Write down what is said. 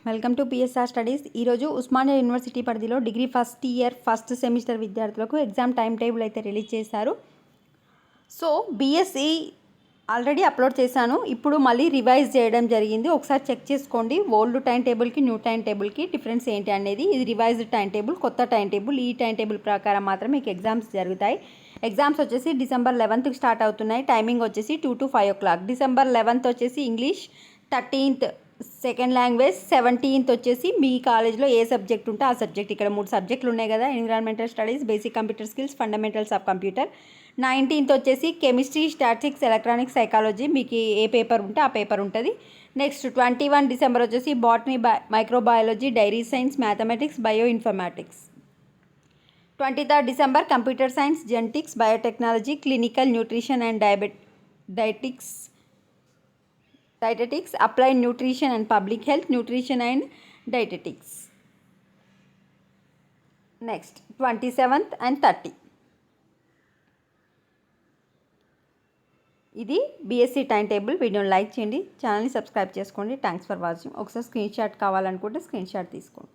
Welcome to PSR studies. ఈరోజు Osmania university పరిధిలో degree first year first semester విద్యార్థులకు exam time table అయితే release చేశారు. సో బీఎస్సీ ఆల్రెడీ అప్లోడ్ చేశాను, ఇప్పుడు మళ్ళీ రివైజ్ చేయడం జరిగింది. ఒకసారి చెక్ చేసుకోండి ఓల్డ్ టైం టేబుల్కి న్యూ టైం టేబుల్కి డిఫరెన్స్ ఏంటి అనేది. ఇది రివైజ్డ్ టైం టేబుల్, కొత్త టైం టేబుల్. ఈ టైం టేబుల్ ప్రకారం మాత్రం మీకు ఎగ్జామ్స్ జరుగుతాయి. ఎగ్జామ్స్ వచ్చేసి డిసెంబర్ 11th స్టార్ట్ అవుతున్నాయి. టైమింగ్ వచ్చేసి 2 to 5 o'clock. డిసెంబర్ 11th వచ్చేసి English, 13th second language, 17th వచ్చేసి మీ కాలేజ్లో ఏ సబ్జెక్ట్ ఉంటే ఆ సబ్జెక్ట్. ఇక్కడ 3 సబ్జెక్టులు ఉన్నాయి కదా: environmental studies, basic computer skills, fundamentals of computer. 19th వచ్చేసి కెమిస్ట్రీ, స్టాటిస్టిక్స్, ఎలక్ట్రానిక్స్, సైకాలజీ. మీకు ఏ పేపర్ ఉంటే ఆ పేపర్ ఉంటుంది. నెక్స్ట్ 21 డిసెంబర్ వచ్చేసి botany, microbiology, dairy science, mathematics, bio informatics. 23rd December computer science, genetics, biotechnology, clinical nutrition and dietetics, applied nutrition and public health, nutrition and dietetics. Next 27th and 30. ఇది BSc time table. వీడియోని like చేయండి, ఛానల్ని subscribe చేసుకోండి. Thanks for watching. ఒకసారి screenshot కావాలనుకుంటే screenshot తీసుకోండి.